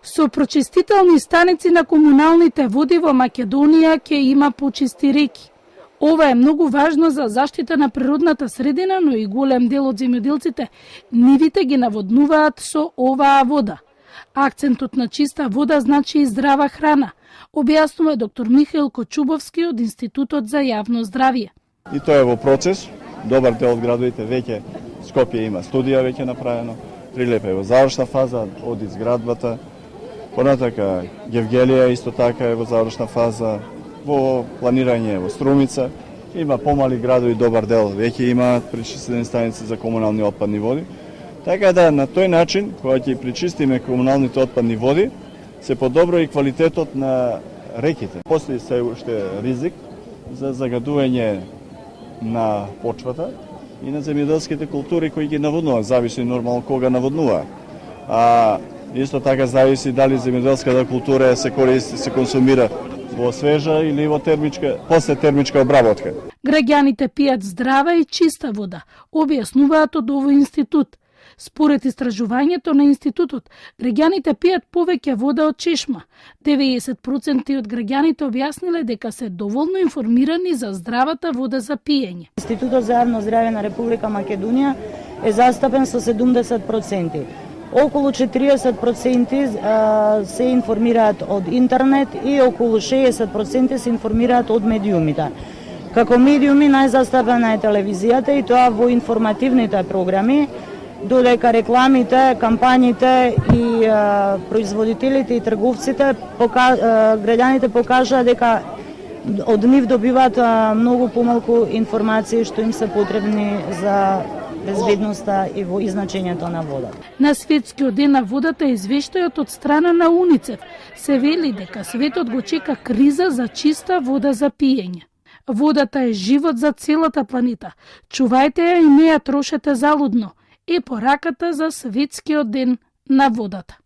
Со прочистителни станици на комуналните води во Македонија ќе има почисти реки. Ова е многу важно за заштита на природната средина, но и голем дел од земјоделците нивите ги наводнуваат со оваа вода. Акцентот на чиста вода значи и здрава храна, објаснува доктор Михаил Кочубовски од Институтот за јавно здравје. И тоа е во процес. Добар дел од градовите веќе, Скопје има студија веќе направено, Прилеп е во завршна фаза од изградбата. Понатака Гевгелија исто така е во завршна фаза, во планирање во Струмица. Има помали градови, добар дел веќе имаат пречистени станици за комунални отпадни води. Така да на тој начин, кога ќе пречистиме комуналните отпадни води, се подобро и квалитетот на реките. Постои се уште ризик за загадување на почвата и на земјоделските култури кои ги наводнуваат, зависи нормално кога наводнуваат. А исто така зависи дали земјоделската култура се користи, се консумира во свежа или во термичка, после термичка обработка. Граѓаните пијат здрава и чиста вода, објаснуваат од овој институт. Според истражувањето на институтот, граѓаните пијат повеќе вода од чешма. 90% од граѓаните објасниле дека се доволно информирани за здравата вода за пиење. Институтот за јавно здравје на Република Македонија е застапен со 70%. Околу 40% се информираат од интернет и околу 60% се информираат од медиумите. Како медиуми најзастапена е телевизијата и тоа во информативните програми, додека рекламите, кампањите и производителите и трговците, граѓаните покажаа дека од нив добиваат многу помалку информации што им се потребни за безбедноста и во изначењето на водата. На Светскиот ден на водата извештајот од страна на УНИЦЕФ се вели дека светот го чека криза за чиста вода за пиење. Водата е живот за целата планета. Чувајте ја и не ја трошете залудно. Е пораката за Светскиот ден на водата.